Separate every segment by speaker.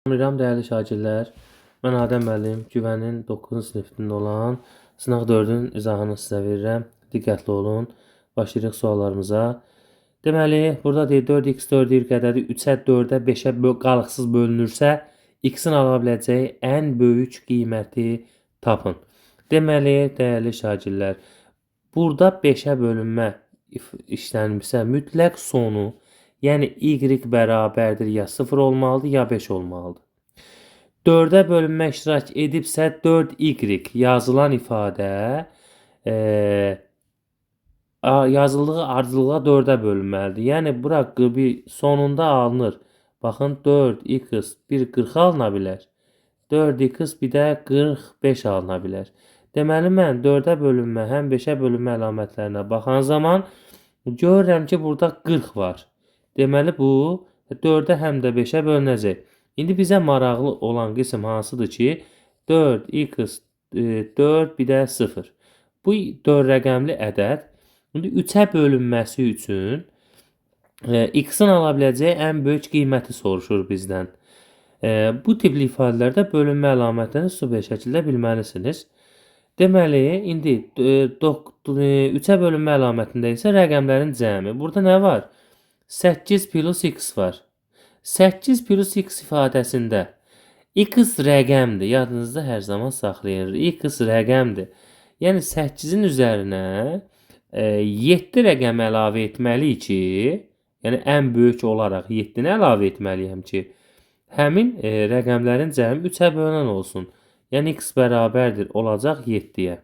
Speaker 1: Salamlayıram dəyərli şagirdlər. Mən Adəm müəllim, güvənin 9-cu sinifində olan sınaq 4-ün izahını sizə verirəm. Diqqətli olun. Başlayırıq suallarımıza. Deməli, burada deyir 4x 4 y qədəri 3-ə 4-ə 5-ə qalıqsız bölünürsə, x-in ala biləcəyi ən böyük qiyməti tapın. Deməli, dəyərli şagirdlər, burada 5-ə bölünmə işlənmişsə, mütləq sonu, yəni y bərabərdir ya 0 olmalıdır, ya 5 olmalıdır. 4-ə bölünmə iştirak edibsə 4y yazılan ifadə yazıldığı ardıcılığa 4-ə bölünməlidir. Yəni bura bir sonunda alınır. Baxın 4x bir 40 alına bilər. 4x bir də 45 alına bilər. Deməli mən 4-ə bölünmə, həm 5-ə bölünmə əlamətlərinə baxan zaman görürəm ki, burada 40 var. Deməli bu 4-ə həm də 5-ə bölünəcək. İndi bizə maraqlı olan qism hansıdır ki, 4x 4 bir də 0. Bu 4 rəqəmli ədəd indi 3-ə bölünməsi üçün x-in ala biləcəyi ən böyük qiyməti soruşur bizdən. Bu tipli ifadələrdə bölünmə əlamətlərini sübut şəkildə bilməlisiniz. Deməli, indi 3-ə bölünmə əlamətində isə rəqəmlərin cəmi. Burada nə var? 8 plus x var. 8 plus x ifadəsində x rəqəmdir. Yadınızda hər zaman saxlayın. X rəqəmdir. Yəni 8-in üzərinə 7 rəqəm əlavə etməliyik ki, yəni ən böyük olaraq 7-ni əlavə etməliyəm ki, həmin rəqəmlərin cəmi 3-ə bölünən olsun. Yəni x bərabərdir olacaq 7-yə.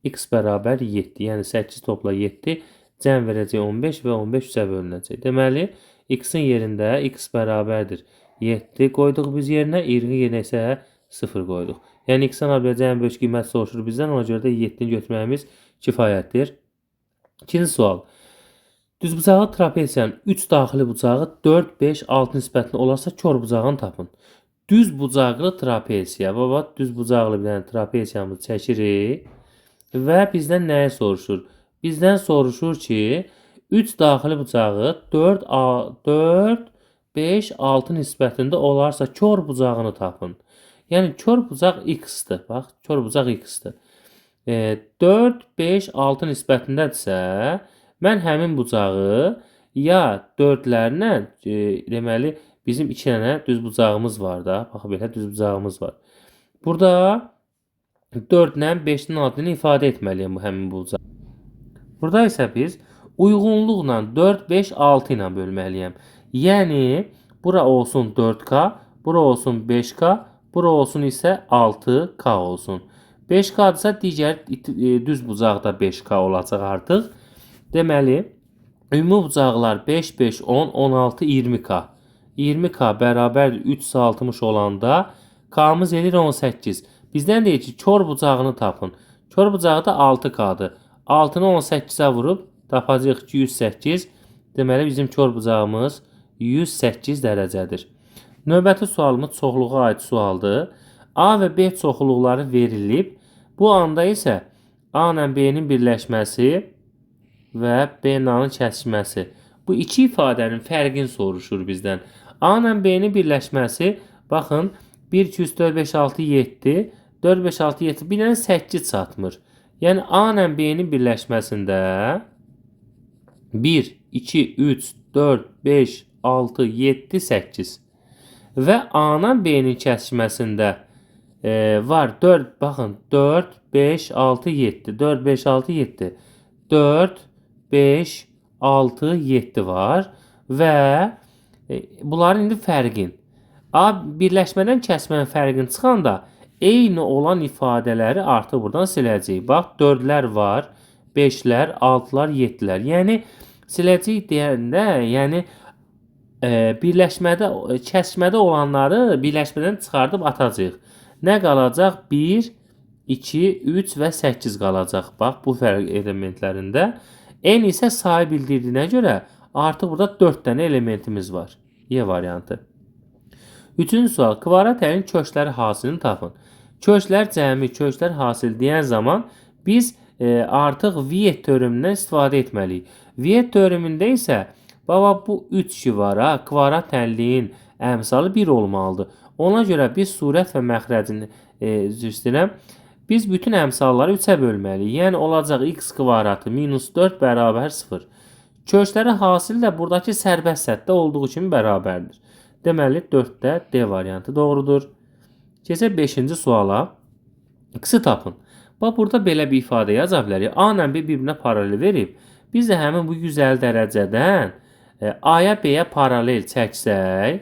Speaker 1: X bərabər 7. Yəni 8 topla 7 cəm verəcək 15 və 15 3-ə bölünəcək. Deməli, x-in yerində x bərabərdir 7 qoyduq biz yerinə, y-in yerinə isə 0 qoyduq. Yəni x-in ala biləcəyi ən böyük qiymət soruşur bizdən, ona görə də 7-ni götürməyimiz kifayətdir. İkinci sual. Düzbucaqlı trapesiyanın 3 daxili bucağı 4, 5, 6 nisbətində olarsa kör bucağını tapın. Düzbucaqlı trapesiya, düzbucaqlı bir dənə trapesiyamızı çəkirik və bizdən nəyi soruşur? Bizdən soruşur ki, 3 daxili bucağı 4, 5, 6 nisbətində olarsa kör bucağını tapın. Yəni kör bucaq x-dir. Bax, kör bucaq x-dir. 4, 5, 6 nisbətindədirsə, mən həmin bucağı ya 4-lərlə, deməli, bizim 2 dənə düz bucağımız var da. Bax, belə düz bucağımız var. Burada 4-lə 5-nin adını ifadə etməliyəm bu həmin bucağı. Burada isə biz uyğunluqla 4, 5, 6 ilə bölməliyəm. Yəni, bura olsun 4k, bura olsun 5k, bura olsun isə 6k olsun. 5k-dırsa digər düz bucaqda 5k olacaq artıq. Deməli, ümumi bucaqlar 5, 5, 10, 16, 20k. 20k bərabərdir 360 olanda k-mız edir 18. Bizdən deyir ki, kör bucağını tapın. Kör bucağı da 6k-dır. 6-nı 18-ə vurub tapacağıq ki, 108. Deməli, bizim kör bucağımız 108 dərəcədir. Növbəti sualımız çoxluğa aid sualdır. A və B çoxluqları verilib. Bu anda isə A ilə B-nin birləşməsi və B-nin kəsişməsi. Bu iki ifadənin fərqini soruşur bizdən. A ilə B-nin birləşməsi, baxın, 1, 2, 3, 4, 5, 6, 7, 4, 5, 6, 7, bir dənə 8 çatmır. Yəni A ilə B-nin birləşməsində 1, 2, 3, 4, 5, 6, 7, 8 və A ilə B-nin kəsişməsində var 4, baxın 4, 5, 6, 7, 4, 5, 6, 7, 4, 5, 6, 7 var və bunların indi fərqin. A birləşmədən kəsmənin fərqini çıxanda eyni olan ifadələri artıq buradan siləcəyik. Bax, 4-lər var, 5-lər, 6-lar, 7-lər. Yəni, siləcəyik deyəndə, yəni, birləşmədə, kəsmədə olanları birləşmədən çıxardıb atacaq. Nə qalacaq? 1, 2, 3 və 8 qalacaq. Bax, bu fərq elementlərində. N isə sayı bildirdiyinə görə artıq burada 4 dənə elementimiz var. Y variantı. Üçüncü sual. Kvadrat əlin köşkləri hasilini tapın. Köşklər cəmi, köşklər hasil deyən zaman biz artıq Viet teoremindən istifadə etməliyik. Viet teoremində isə baba bu 3 ki var ha, kvadrat əlliyin əmsalı 1 olmalıdır. Ona görə biz surət və məxrəcini üzr istəyirəm. Biz bütün əmsalları 3-ə bölməliyik. Yəni olacaq x kvadratı minus 4 bərabər 0. Köçləri hasil də buradakı sərbəst səthdə olduğu kimi bərabərdir. Deməli 4-də D variantı doğrudur. Keçək 5-ci suala. X-i tapın. Bax burada belə bir ifadə yaza bilərik. A ilə B bir-birinə paralel verib. Biz də həmin bu 150 dərəcədən A-ya B-yə paralel çəksək,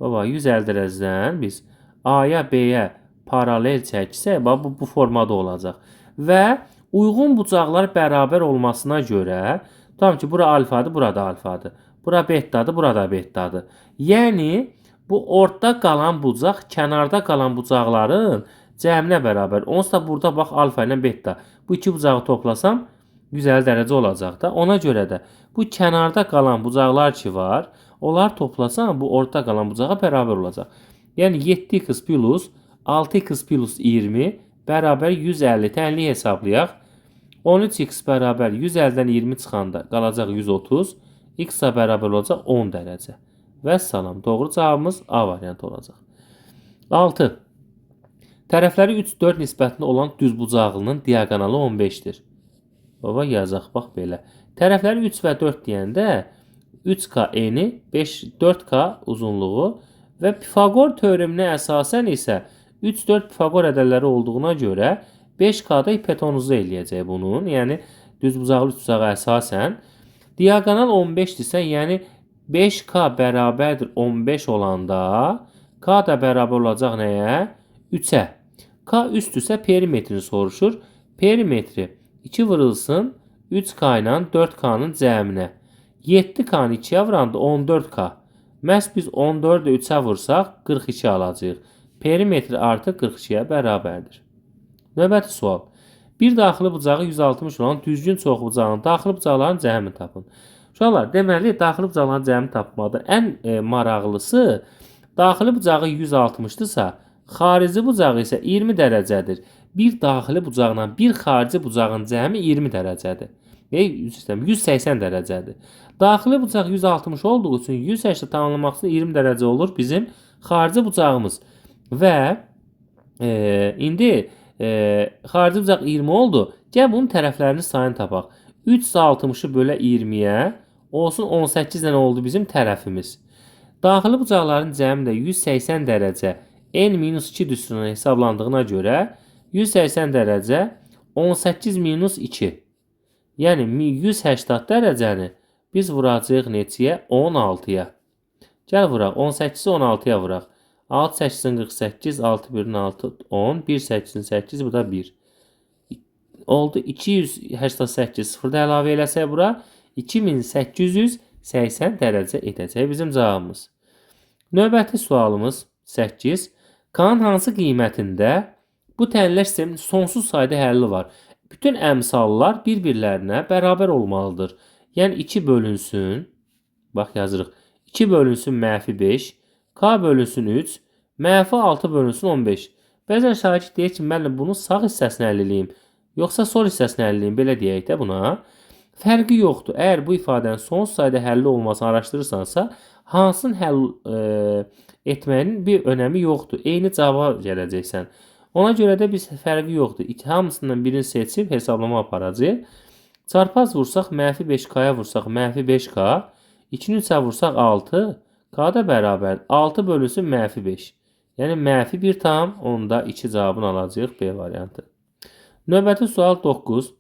Speaker 1: baba 150 dərəcədən biz A-ya B-yə paralel çəksək, bax bu formada olacaq. Və uyğun bucaqlar bərabər olmasına görə, tam ki bura alfadır, burada alfadır. Bura betadır, burada betadır. Yəni bu ortada qalan bucaq kənarda qalan bucaqların cəminə bərabər. Onsuz da burada bax alfa ilə beta. Bu iki bucağı toplasam 150 dərəcə olacaq da. Ona görə də bu kənarda qalan bucaqlar ki var, onlar toplasam bu ortada qalan bucağa bərabər olacaq. Yəni 7x plus 6x plus 20 bərabər 150 tənliyi hesablayaq. 13x bərabər 150-dən 20 çıxanda qalacaq 130. X-a bərabər olacaq 10 dərəcə. Və salam. Doğru cavabımız A variantı olacaq. 6. Tərəfləri 3, 4 nisbətində olan düzbucaqlının diaqonalı 15-dir. Baba yazaq, bax belə. Tərəfləri 3 və 4 deyəndə 3K eni, 4K uzunluğu və Pifagor teoreminə əsasən isə 3, 4 Pifagor ədədləri olduğuna görə 5K-da hipotenuzu eləyəcək bunun. Yəni düzbucaqlı üçbucağa əsasən diaqonal 15-dirsə, yəni 5K bərabərdir 15 olanda K da bərabər olacaq nəyə? 3-ə. K üstdürsə perimetrini soruşur. Perimetri 2 vurulsun 3K ilə 4K-nın cəminə. 7K-nı 2-yə vuranda 14K. Məhz biz 14-ü 3-ə vursaq 42 alacağıq. Perimetri artıq 42-yə bərabərdir. Növbəti sual. Bir daxili bucağı 160 olan düzgün çoxbucağın daxili bucaqların cəmini tapın. Uşaqlar, deməli daxili bucaqların cəmini tapmaqda ən maraqlısı daxili bucağı 160-dırsa, xarici bucağı isə 20 dərəcədir. Bir daxili bucaqla bir xarici bucağın cəmi 20 dərəcədir. 180 dərəcədir. Daxili bucaq 160 olduğu üçün 180 tamamlamaq üçün 20 dərəcə olur bizim xarici bucağımız. Və indi xarici bucaq 20 oldu. Gəl bunun tərəflərinin sayını tapaq. 360-ı bölə 20-yə olsun 18 dənə oldu bizim tərəfimiz. Daxili bucaqların cəmi də 180 dərəcə n-2 düsturuna hesablandığına görə 180 dərəcə 18 minus 2. Yəni 180 dərəcəni biz vuracağıq neçəyə? 16-ya. Gəl vuraq. 18-i 16-ya vuraq. 6 8-in 48, 6 1-in 6, 10, 1 8-in 8, bu da 1. Oldu 288, 0-da əlavə eləsək bura 2880 dərəcə edəcək bizim cavabımız. Növbəti sualımız 8. K-nın hansı qiymətində bu tənlər sistemin sonsuz sayda həlli var? Bütün əmsallar bir-birlərinə bərabər olmalıdır. Yəni 2 bölünsün, bax yazırıq, 2 bölünsün mənfi 5, K bölünsün 3, mənfi 6 bölünsün 15. Bəzən şagird deyir ki, müəllim bunu sağ hissəsini əldə edeyim, yoxsa sol hissəsini əldə edeyim, belə deyək də buna. Fərqi yoxdur. Əgər bu ifadənin sonsuz sayda həlli olmasını araşdırırsansa, hansını həll etməyin bir önəmi yoxdur. Eyni cavaba gələcəksən. Ona görə də biz fərqi yoxdur. Hamısından birini seçib hesablama aparacağıq. Çarpaz vursaq, mənfi 5K-ya vursaq, mənfi 5K. 2-ni 3-ə vursaq 6. K da bərabər 6 bölünsün mənfi 5. Yəni mənfi 1 tam, onda 2 cavabını alacağıq B variantı. Növbəti sual 9.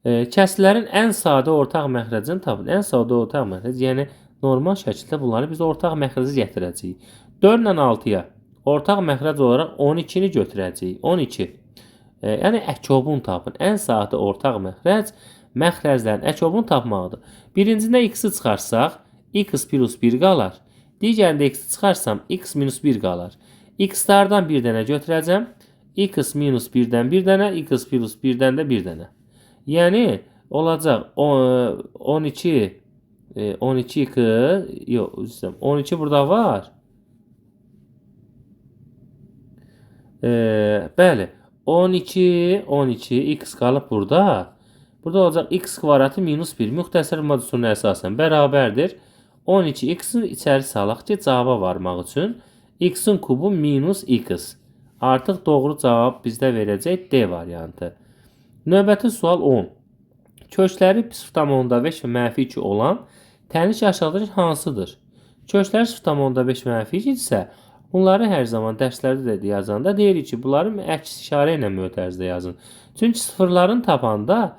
Speaker 1: Kəsilərin ən sadə ortaq məxrəcini tapın. Ən sadə ortaq məxrəc, yəni normal şəkildə bunları biz ortaq məxrəci gətirəcəyik. 4 ilə 6-ya ortaq məxrəc olaraq 12-ni götürəcəyik. 12. Yəni əkobun tapın. Ən sadə ortaq məxrəc məxrəclərin əkobunu tapmaqdır. Birincində x-i çıxarsaq, x plus 1 qalar. Digərində x-i çıxarsam, x minus 1 qalar. X-lardan bir dənə götürəcəm. X minus 1-dən bir dənə, x plus 1-dən də bir dənə. Yəni olacaq 12 burada var. Bəli. 12 x qalıb burada. Burada olacaq x kvadratı minus 1. Müxtəsər modusuna əsasən bərabərdir. 12x-i içəri salaq ki, cavaba varmaq üçün. X-in kubu minus x. Artıq doğru cavab bizdə verəcək D variantı. Növbəti sual 10. Kökləri 0,5 və -2 olan tənis aşağıdakı hansıdır? Kökləri 0,5 -2 isə bunları hər zaman dərslərdə də yazanda deyirik ki, bunları əks işarə ilə mötərizdə yazın. Çünki sıfırların tapanda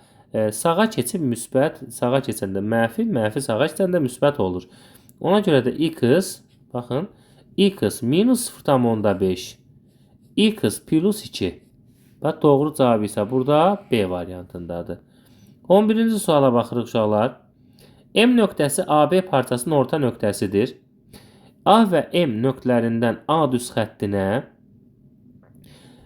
Speaker 1: sağa keçib müsbət, sağa keçəndə mənfi, mənfi sağa keçəndə müsbət olur. Ona görə də x, baxın, x minus 0,5, x plus 2. Bax, doğru cavab isə burada B variantındadır. 11-ci suala baxırıq uşaqlar. M nöqtəsi AB parçasının orta nöqtəsidir. A və M nöqtələrindən A düz xəttinə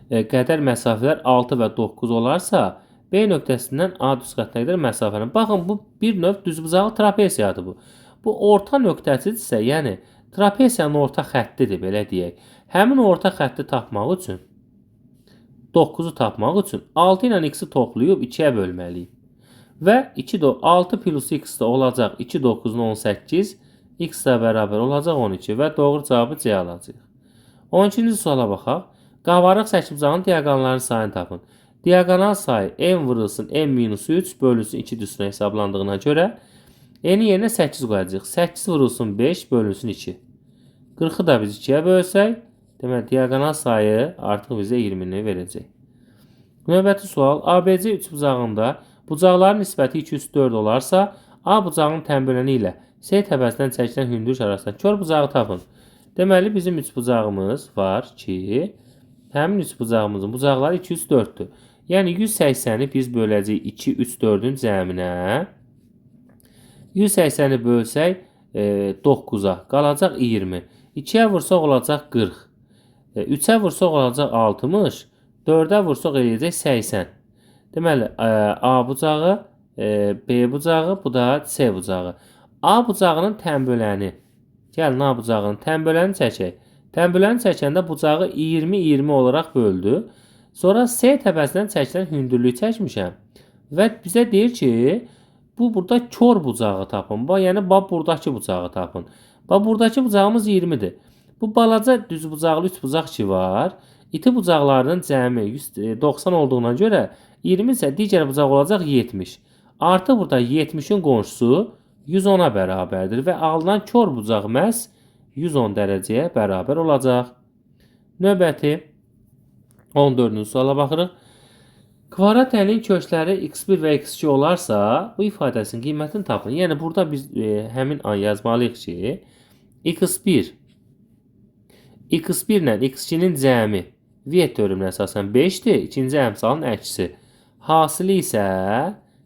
Speaker 1: qədər məsafələr 6 və 9 olarsa, B nöqtəsindən A düz xəttinə qədər məsafənin. Baxın, bu bir növ düzbucaqlı trapesiyadır bu. Bu orta nöqtəsidirsə, yəni trapesiyanın orta xəttidir, belə deyək. Həmin orta xətti tapmaq üçün, 9-u tapmaq üçün 6 ilə x-i toplayıb 2-yə bölməliyik. Və 6 plus x də olacaq 2, 9-un 18, x də bərabər olacaq 12 və doğru cavabı C alacaq. 12-ci suala baxaq. Qavarıq səkibuzağının diaqonallarının sayını tapın. Diaqonal sayı n vurulsun n-3 bölünsün 2 üstünə hesablandığına görə n-i yerinə 8 qoyacaq. 8 vurulsun 5 bölünsün 2. 40-ı da biz 2-yə bölsək, demək diaqonal sayı artıq bizə 20-ni verəcək. Növbəti sual. ABC üçbucağında bucaqların nisbəti 2/4 olarsa, A bucağının tənböləni ilə S təpəsindən çəkilən hündürlük arasında kör bucağı tapın. Deməli, bizim üçbucağımız var ki, həmin üçbucağımızın bucaqları 2/4-dür. Yəni 180-i biz böləcəyik 2/4-ün cəminə. 180-i bölsək 9-a qalacaq 20. 2-yə vursaq olacaq 40. 3-ə vursaq olacaq 60. 4-ə vursaq eləyəcək 80. Deməli, A bucağı, B bucağı, bu da C bucağı. A bucağının tənböləni, gəlin A bucağının tənböləni çəkək. Tənböləni çəkəndə bucağı 20-20 olaraq böldü. Sonra C təpəsindən çəkilən hündürlüyü çəkmişəm. Və bizə deyir ki, burada kör bucağı tapın. Yəni, buradakı bucağı tapın. Buradakı bucağımız 20-dir. Bu balaca düz bucaqlı 3 bucaq ki var. İti bucaqlarının cəmi 190 olduğuna görə 20 isə digər bucaq olacaq 70. Artıq burada 70-in qonşusu 110-a bərabərdir və alınan kör bucaq məhz 110 dərəcəyə bərabər olacaq. Növbəti 14-cü suala baxırıq. Kvadrat əlin kökləri x1 və x2 olarsa, bu ifadəsinin qiymətini tapın. Yəni, burada biz həmin an yazmalıyıq ki, x1 ilə x2-nin cəmi vektörünün əsasən 5-dir. İkinci əmsalın əksi. Hasili isə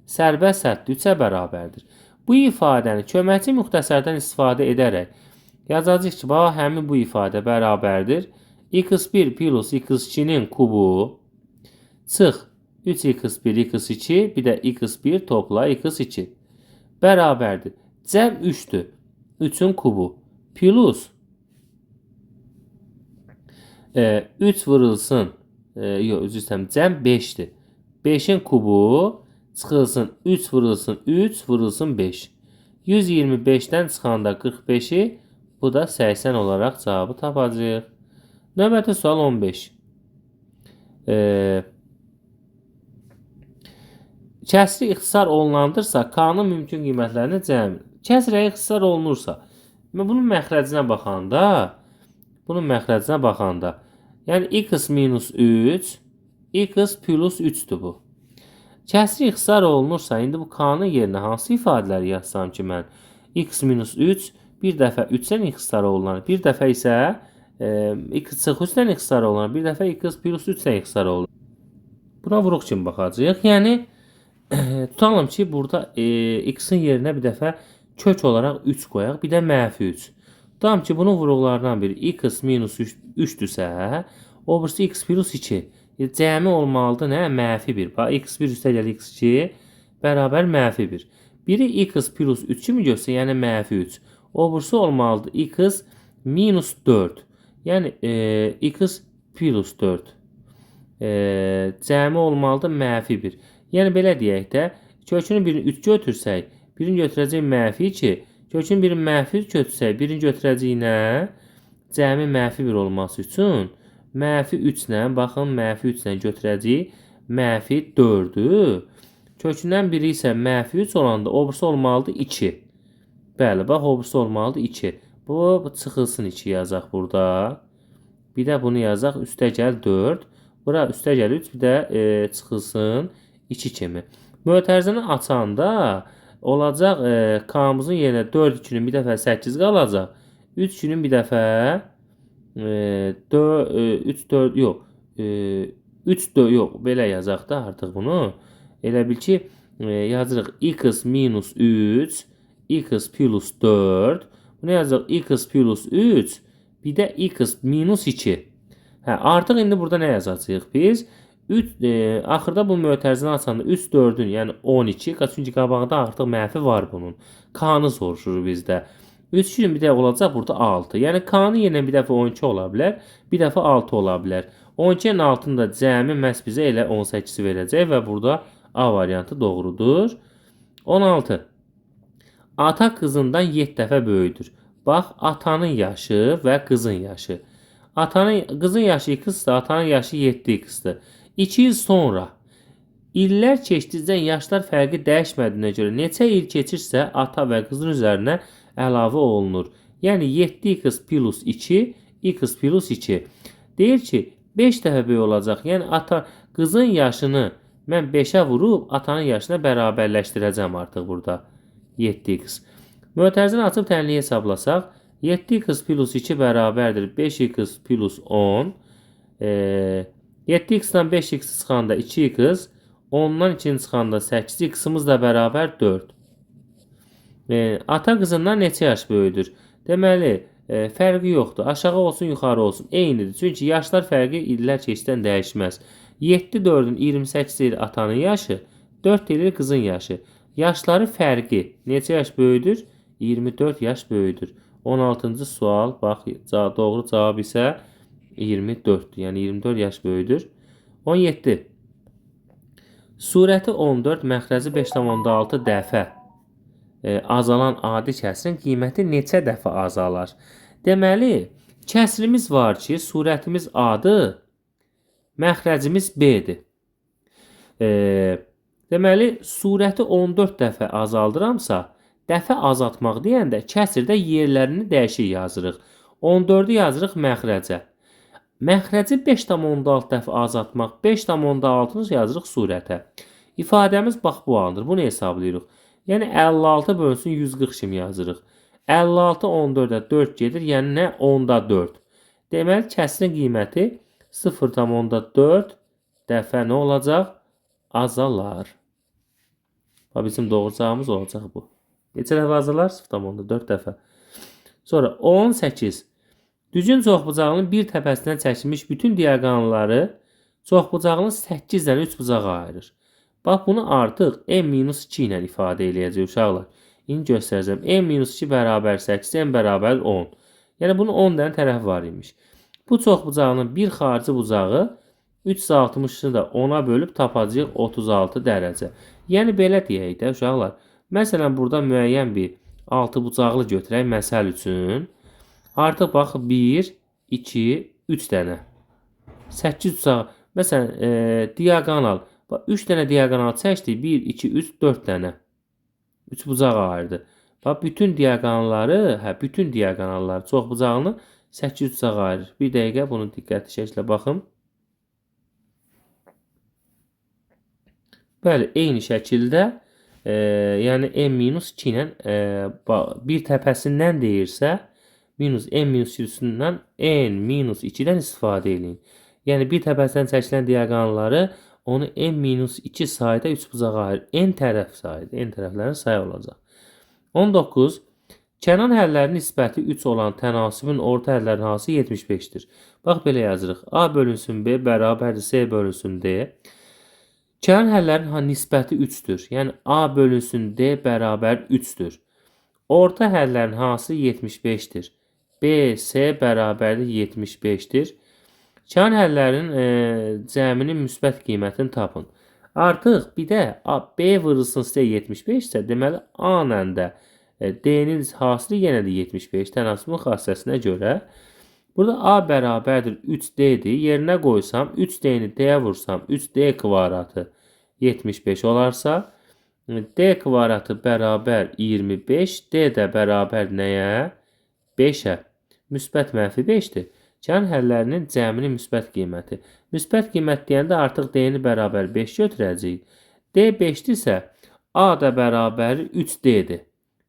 Speaker 1: sərbəst səthi 3-ə bərabərdir. Bu ifadəni köməkçi müxtəsərdən istifadə edərək yazacağıq ki, həmin bu ifadə bərabərdir. x1 plus x2-nin kubu çıx 3x1, x2, bir də x1 topla x2 bərabərdir. Cəm 3-dür. 3-ün kubu plus 3 vurulsun, üzr istəyirəm, cəm 5-dir. 5-in kubu çıxılsın 3 vurulsun 3 vurulsun 5. 125-dən çıxanda 45-i, bu da 80 olaraq cavabı tapacaq. Növbəti sual 15. Kəsri ixtisar olunandırsa, K-nın mümkün qiymətlərini cəmi. Kəsrə ixtisar olunursa, bunun məxrəcinə baxanda, yəni x minus 3, x plus 3-dür bu. Kəsri ixtisar olunursa, indi bu K-nın yerinə hansı ifadələri yazsam ki, mən x minus 3 bir dəfə 3-dən ixtisar olunar, bir dəfə isə x çıx 3-dən ixtisar olunar, bir dəfə x plus 3-dən ixtisar olunar. Buna vuruq kimi baxacağıq. Yəni, tutalım ki, burada x-in yerinə bir dəfə kök olaraq 3 qoyaq, bir də -3. Tutalım ki, bunun vuruqlarından biri x minus 3-dürsə, o birisi x plus 2. Cəmi olmalıdır nə? -1. x1 üstəgəl x2 bərabər -1. Biri x plus 3 kimi göstərsə, yəni -3. O birisi olmalıdır x minus 4. Yəni x plus 4. Cəmi olmalıdır -1. Yəni belə deyək də, kökünün birini 3 götürsək, birini götürəcək -2, Kökün biri mənfi köçsə, birini götürəcəyik nə? Cəmi mənfi 1 olması üçün mənfi 3 ilə, baxın, mənfi 3 ilə götürəcəyik. Mənfi 4-ü. Kökündən biri isə mənfi 3 olanda obrisi olmalıdır 2. Bəli, bax, obrisi olmalıdır 2. Bu çıxılsın 2 yazaq burada. Bir də bunu yazaq, üstə gəl 4. Bura üstə gəl 3, bir də çıxılsın 2 kimi. Mötərizəni açanda olacaq K-mızın yerinə 4 2-nin bir dəfə 8 qalacaq. 3 2-nin bir dəfə 3 4 yox. 3 4 yox, belə yazaq da artıq bunu. Elə bil ki, yazırıq x minus 3, x plus 4. Bunu yazırıq x plus 3, bir də x minus 2. Hə, artıq indi burada nə yazacağıq biz? 3 axırda bu mötərizəni açanda 3 4-ün, yəni 12, çünki qabağında artıq mənfi var bunun. K-nı soruşur bizdə. 3 2-nin bir də olacaq burada 6. Yəni K-nın yerinə bir dəfə 12 ola bilər, bir dəfə 6 ola bilər. 12-nin altında cəmi məhz bizə elə 18-i verəcək və burada A variantı doğrudur. 16. Ata qızından 7 dəfə böyüdür. Bax, atanın yaşı və qızın yaşı. Qızın yaşı 2-dir, atanın yaşı 7-dir. 2 il sonra illər keçdikcə yaşlar fərqi dəyişmədiyinə görə neçə il keçirsə ata və qızın üzərinə əlavə olunur. Yəni 7x plus 2, x plus 2. Deyir ki, 5 dəfə böyük olacaq. Yəni qızın yaşını mən 5-ə vurub atanın yaşına bərabərləşdirəcəm artıq burada. 7x. Mötərizəni açıb tənliyi hesablasaq, 7x plus 2 bərabərdir 5x plus 10. 7x-dan 5x çıxanda 2x, 10-dan 2-ni çıxanda 8, x-imiz də bərabər 4. Ata qızından neçə yaş böyüdür? Deməli, fərqi yoxdur. Aşağı olsun, yuxarı olsun. Eynidir. Çünki yaşlar fərqi illər keçdən dəyişməz. 7 4-ün 28 deyil atanın yaşı, 4 deyil qızın yaşı. Yaşları fərqi neçə yaş böyüdür? 24 yaş böyüdür. 16-cı sual, bax, doğru cavab isə 24'dür. Yəni 24 yaş böyüdür. 17. Surəti 14, məxrəci 5,6 dəfə azalan adi kəsrin qiyməti neçə dəfə azalar? Deməli, kəsrimiz var ki, surətimiz A-dır, məxrəcimiz B-dir. Deməli, surəti 14 dəfə azaldıramsa, dəfə azaltmaq deyəndə kəsrdə yerlərini dəyişik yazırıq. 14-ü yazırıq məxrəcə. Məxrəci 5,6 dəfə azaltmaq, 5,6-nı yazırıq surətə. İfadəmiz bax bu haldır. Bunu hesablayırıq. Yəni 56 bölünsün 140 kimi yazırıq. 56 14-ə 4 gedir, yəni nə? 10-da 4. Deməli, kəsrin qiyməti 0,4 dəfə nə olacaq? Azalar. Bizim doğru cavabımız olacaq bu. Neçə dəfə azalar? 0,4 dəfə. Sonra 18. Düzün çoxbucağının bir təpəsindən çəkilmiş bütün diaqonalları çoxbucağının 8-dən 3 bucağa ayırır. Bax, bunu artıq n-2 ilə ifadə eləyəcək uşaqlar. İndi göstərəcəm. n-2 bərabər 8, n bərabər 10. Yəni, bunun 10 dənə tərəfi var imiş. Bu çoxbucağının bir xarici bucağı 360-ını da 10-a bölüb tapacağıq 36 dərəcə. Yəni, belə deyək də uşaqlar. Məsələn, burada müəyyən bir 6 bucaqlı götürək məsəl üçün. Artıq bax 1, 2, 3 dənə. 8 bucağı. Məsələn, diaqonal. Bax 3 dənə diaqonal çəkdik. 1, 2, 3, 4 dənə. 3 bucaq ayırdı. Bax bütün diaqonalları, bütün diaqonalları çox bucağını 8 bucağa ayırır. Bir dəqiqə bunu diqqətli şəkildə baxın. Bəli, eyni şəkildə yəni n-2 ilə bir təpəsindən deyirsə minus n-2-dən n-2-dən istifadə edin. Yəni bir təpəsindən çəkilən diaqonalları onu n-2 sayda 3 bucağa ayırır. N tərəf sayıdır. N tərəflərin sayı olacaq. 19. Kənar həllərin nisbəti 3 olan tənasibin orta həllərin hansı 75-dir? Bax, belə yazırıq. A bölünsün B bərabərdir C bölünsün D. Kənar həllərin nisbəti 3-dür. Yəni A bölünsün D bərabər 3-dür. Orta həllərin hansı 75-dir? B, C bərabərdir 75-dir. Kənar həllərin cəminin müsbət qiymətini tapın. Artıq bir də B vurulsun C 75 isə, deməli A ilə də D-nin hasili yenə də 75 tənasübün xassəsinə görə. Burada A bərabərdir 3D-dir. Yerinə qoysam 3D-ni D-yə vursam 3D kvadratı 75 olarsa D kvadratı bərabər 25, D də bərabər nəyə? 5-ə. Müsbət mənfi 5-dir. Gəlin həllərinin cəminin müsbət qiyməti. Müsbət qiymət deyəndə artıq D-ni bərabər 5 götürəcəyik. D 5-dirsə A da bərabəri 3D-dir.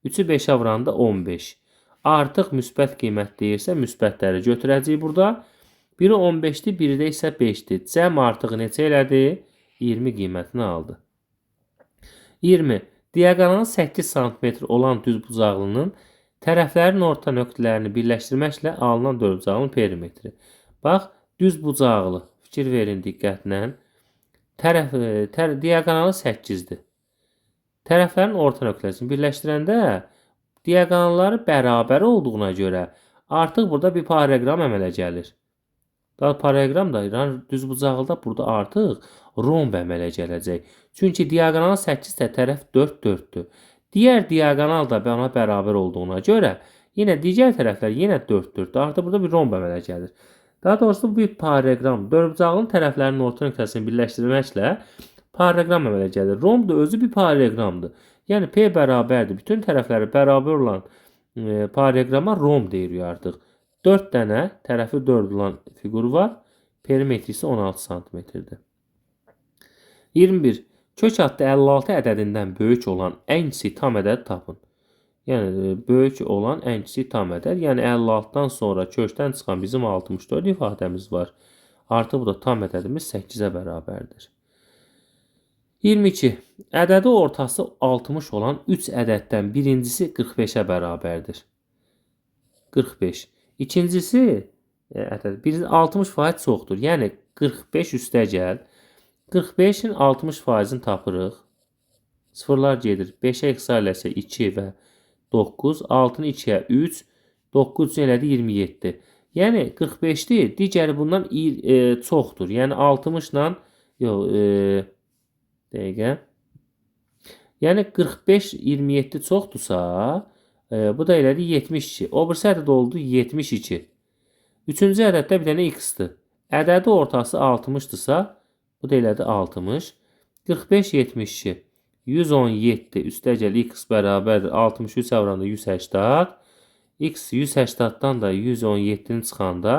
Speaker 1: 3-ü 5-ə vuranda 15. Artıq müsbət qiymət deyirsə müsbətləri götürəcəyik burada. Biri 15-dir, biri də isə 5-dir. Cəm artıq neçə elədi? 20 qiymətini aldı. 20. Diaqonalı 8 sm olan düzbucaqlının tərəflərin orta nöqtələrini birləşdirməklə alınan dördbucaqlının perimetri. Bax, düzbucaqlı. Fikir verin diqqətlə. Diaqonalı 8-dir. Tərəflərin orta nöqtəsini birləşdirəndə diaqonalları bərabər olduğuna görə artıq burada bir parallelogram əmələ gəlir. Daha parallelogram da düzbucaqlıda burada artıq romb əmələ gələcək. Çünki diaqonalı 8-də tərəf 4 4-dür. Digər diaqonal da ona bərabər olduğuna görə yenə digər tərəflər yenə 4 4-dür. Artıq burada bir romb əmələ gəlir. Daha doğrusu bu bir parallelogram. Dördbucaqlının tərəflərinin orta nöqtəsini birləşdirməklə parallelogram əmələ gəlir. Romb da özü bir paralleloqramdır. Yəni P bərabərdir. Bütün tərəfləri bərabər olan paralleloqrama romb deyirik artıq. 4 dənə tərəfi 4 olan fiqur var. Perimetri isə 16 sm-dir. 21. Kök adlı 56 ədədindən böyük olan ən kiçik tam ədəd tapın. Yəni böyük olan ən kiçik tam ədəd. Yəni 56-dan sonra kökdən çıxan bizim 64 ifadəmiz var. Artıq bu da tam ədədimiz 8-ə bərabərdir. 22. Ədədi ortası 60 olan 3 ədəddən birincisi 45-ə bərabərdir. 45. İkincisi ədəd 60% çoxdur. Yəni 45 üstə gəl. 45-in 60%-ni tapırıq. Sıfırlar gedir. 5-ə ixtisarləsə 2 və 9. 6-nı 2-yə 3. 9 elədi 27. Yəni 45-dir. Digəri bundan çoxdur. Yəni 60-la dəqiqə. Yəni 45 27 çoxdursa, bu da elədi 72. O birisi ədəd oldu 72. Üçüncü ədəddə bir dənə x-dir. Ədədi ortası 60-dırsa, bu da elədi 60. 45 72. 117 üstəgəl x bərabərdir 63 vuranda 180. X 180-dan da 117-ni çıxanda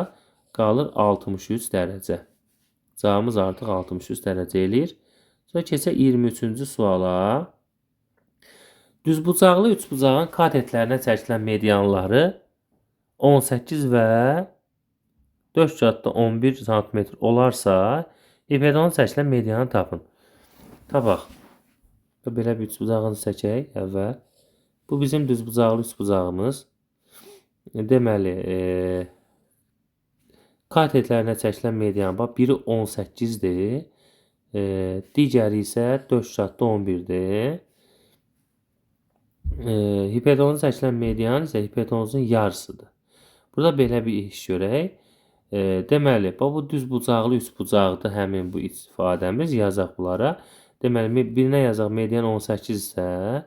Speaker 1: qalır 63 dərəcə. Cavabımız artıq 63 dərəcə eləyir. Sonra keçək 23-cü suala. Düzbucaqlı üçbucağın katetlərinə çəkilən medianları 18 və 4,11 cm olarsa, hipotenuzun çəkilən medianı tapın. Tapaq. Belə bir üçbucağını çəkək əvvəl. Bu bizim düzbucaqlı üçbucağımız. Deməli, katetlərinə çəkilən median bax, biri 18-dir. Digəri isə 4,11-dir. Hipotenuzun çəkilən median isə hipotenuzun yarısıdır. Burada belə bir iş görək. Deməli, bu düzbucaqlı üçbucaqdır həmin bu ifadəmiz. Yazaq bunlara. Deməli, birinə yazaq median 18 isə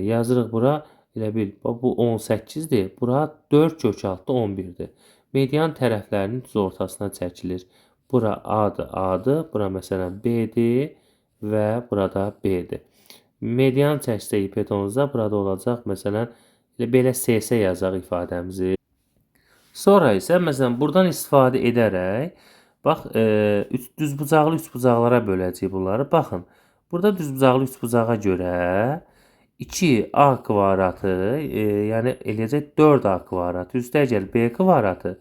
Speaker 1: yazırıq bura. Elə bil, bu 18-dir. Bura 4,11-dir. Median tərəflərinin düz ortasına çəkilir. Bura A-dır, A-dır. Bura məsələn B-dir və burada B-dir. Median çəksə hipotenuza burada olacaq. Məsələn, belə CS yazaq ifadəmizi. Sonra isə məsələn buradan istifadə edərək bax, düzbucaqlı üçbucaqlara böləcəyik bunları. Baxın, burada düzbucaqlı üçbucağa görə 2A kvadratı, yəni eləyəcək 4A kvadratı, üstəgəl B kvadratı,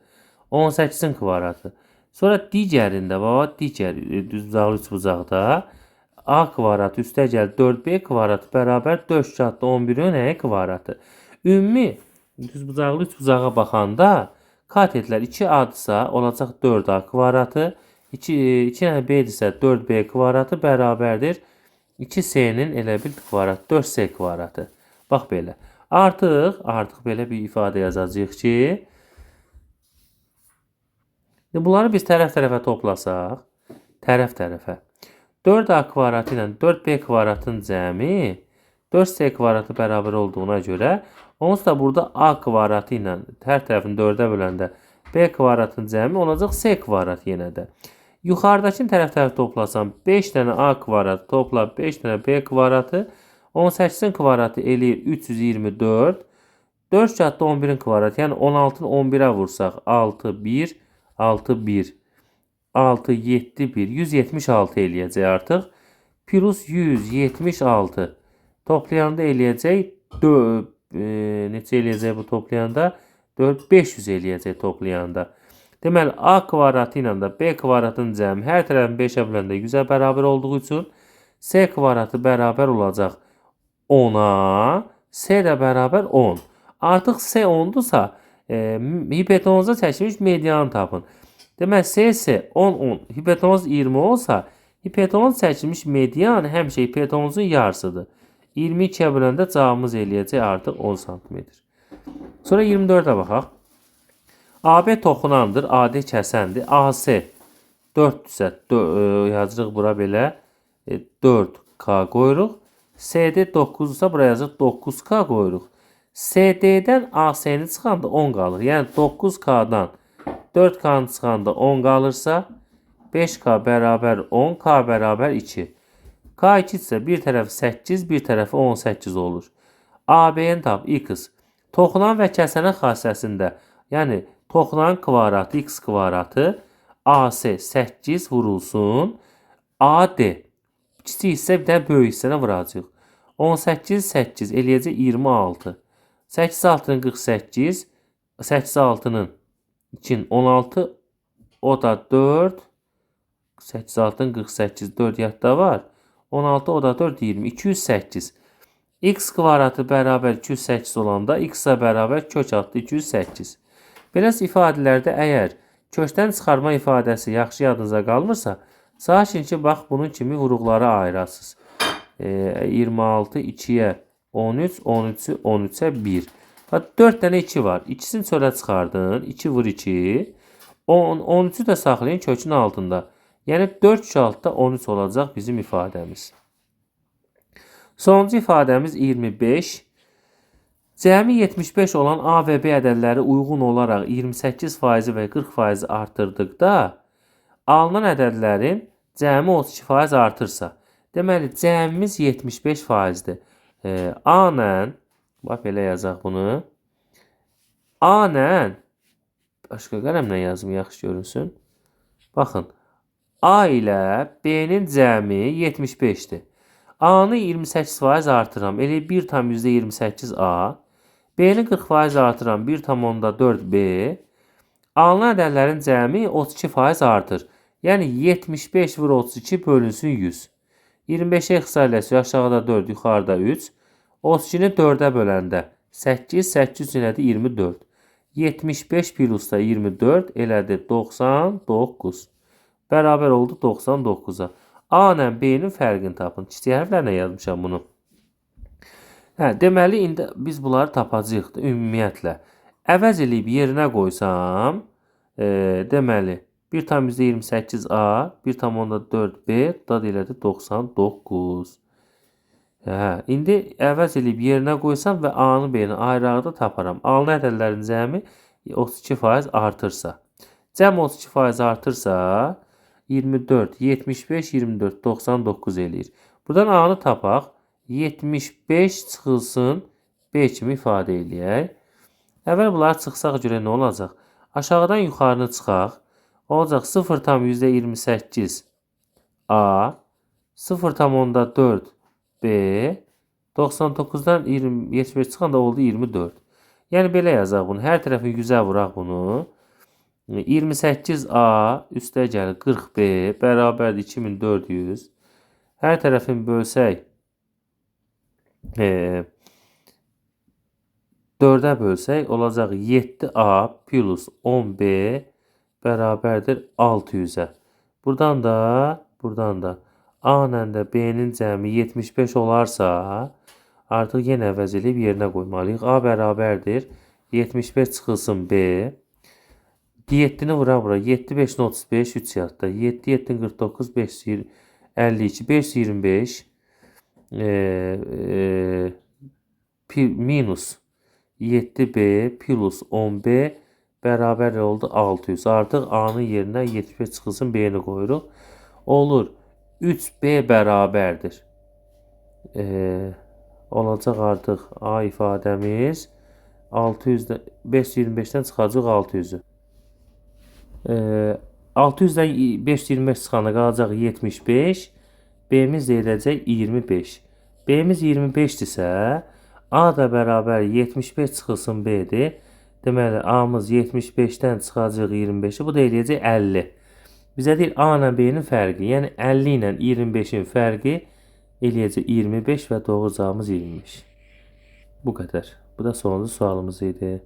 Speaker 1: 18-in kvadratı. Sonra digərində, digər düzbucaqlı üçbucaqda A kvadratı üstəgəl 4B kvadratı bərabər 4,11-in kvadratı. Ümumi düzbucaqlı üçbucağa baxanda katetlər 2A-dırsa olacaq 4A kvadratı, 2B-dirsə 4B kvadratı bərabərdir 2C-nin elə bil kvadratı, 4C kvadratı. Bax belə. Artıq belə bir ifadə yazacağıq ki, bunları biz tərəf-tərəfə toplasaq, tərəf-tərəfə 4A kvadratı ilə 4B kvadratın cəmi 4c kvadratı bərabər olduğuna görə onsuz da burada a kvadratı ilə hər tərəfini 4-ə böləndə b kvadratın cəmi olacaq c kvadrat yenə də. Yuxarıdakı tərəfləri toplasam 5 dənə a kvadratı topla 5 dənə b kvadratı 18-in kvadratı eləyir 324. 4 kağıtda 11'in kvadratı, yəni 16'ın 11'ə vursaq 6, 1, 6, 1, 6, 7, 1, 176 eləyəcək artıq. Plus 176 toplayanda eləyəcək, neçə eləyəcək bu toplayanda? 4, 500 eləyəcək toplayanda. Deməli, a kvadratı ilə də b kvadratın cəmi hər tərəfin 5'ə böləndə 100'ə bərabər olduğu üçün c kvadratı bərabər olacaq 10'a, c də bərabər 10. Artıq C 10'dursa hipotenuza çəkilmiş medianı tapın. Demək C 10, hipotenuz 20 olsa hipotenuz çəkilmiş median həmişə hipotenuzun yarısıdır. 22'ye böləndə cavabımız eləyəcək artıq 10 cm. Sonra 24'ə baxaq. AB toxunandır, AD kəsəndir. AC 4-dürsə yazırıq bura belə 4K qoyuruq. CD 9-dursa bura yazırıq 9K qoyuruq. CD'dən AC-ni çıxanda 10 qalır. Yəni 9K'dan 4K'nı çıxanda 10 qalırsa 5K bərabər 10, K bərabər 2. K 2 isə bir tərəfi 8, bir tərəfi 18 olur. AB-ni tap X. Toxunan və kəsənə xassəsində, yəni toxunan kvadratı X kvadratı AC 8 vurulsun. AD kiçik hissə bir də böyük hissənə vuracaq. 18, 8 eləyəcək 26. 8 6'nın 48, 8 6'nın için 16, o da 4, 8 6'nın 48, 4 yadda var. 16, o da 4, 20, 208. X kvadratı bərabər 208 olanda X-a bərabər kök altı 208. Biraz ifadələrdə əgər kökdən çıxarma ifadəsi yaxşı yadınıza qalmırsa, saçın ki, bax bunun kimi vuruqlara ayırasınız. 26, 2'ye 13, 13'ü 13'e 1. 4 tane 2 var. İkisini çölə çıxardın. 2 vur 2. 13'ü də saxlayın kökün altında. Yəni 4 kök altında 13 olacaq bizim ifadəmiz. Sonuncu ifadəmiz 25. Cəmi 75 olan A və B ədədləri uyğun olaraq 28% və 40% artırdıqda alınan ədədlərin cəmi 32% artırsa, deməli cəmimiz 75%-dir. A ilə, bax belə yazaq bunu. A ilə, başqa qələmlə yazım yaxşı görünsün. Baxın, A ilə B-nin cəmi 75-dir. A-nı 28% artıram. Elə 1 tam %28 A. B-ni 40% artıram. 1 tam onda 4 B. Alınan ədədlərin cəmi 32% artır. Yəni 75 vur 32 bölünsün 100. 25'e ixtisarləşir. Aşağıda 4, yuxarıda 3. 32'ni 4'ə böləndə 8, 8 elədi 24. 75 plus da 24 elədi 99. Bərabər oldu 99'a. A ilə B-nin fərqini tapın. Kiçik hərflərlə yazmışam bunu. Deməli, indi biz bunları tapacağıq da ümumiyyətlə. Əvəz eləyib yerinə qoysam, deməli, 1 tam %28 A, 1 tam onda 4 B, dad elədi 99. İndi əvəz eləyib yerinə qoysam və A-nı B-ni ayrı-ayrıda taparam. Alınan ədədlərin cəmi 32% artırsa. Cəm 32% artırsa 24, 75, 24, 99 eləyir. Buradan A-nı tapaq. 75 çıxılsın B kimi ifadə eləyək. Əvvəl bunları çıxsaq görə nə olacaq? Aşağıdan yuxarını çıxaq. Olacaq 0 tam %28 A, 0 tam onda 4 B, 99'dan 75 çıxanda oldu 24. Yəni belə yazaq bunu. Hər tərəfi 100'ə vuraq bunu. 28 A üstə gəlir 40 B bərabərdir 2400. Hər tərəfini bölsək 4'ə bölsək olacaq 7A plus 10B bərabərdir 600'ə. Buradan da A ilə də B-nin cəmi 75 olarsa artıq yenə əvəz edib yerinə qoymalıyıq. A bərabərdir 75 çıxılsın B. 7'ni vura 7 5'in 35 3 yadda. 7 7'in 49 5 52 525. minus 7b plus 10b beraber oldu 600. Artıq A-nın yerinə 75 çıxılsın, B-ni qoyuruq. Olur. 3b bərabərdir. Olacaq artıq A ifadəmiz 600-dən 525-dən çıxacaq 600-ü. 600-dən 525 çıxanda qalacaq 75. B-miz də edəcək 25. B-miz 25-dirsə, A da bərabər 75 çıxılsın B-dir. Deməli, A-mız 75-dən çıxacaq 25-i. Bu da eləyəcək 50. Bizə deyir A ilə B-nin fərqi. Yəni 50 ilə 25-in fərqi eləyəcək 25 və doğru cavabımız 25. Bu qədər. Bu da sonuncu sualımız idi.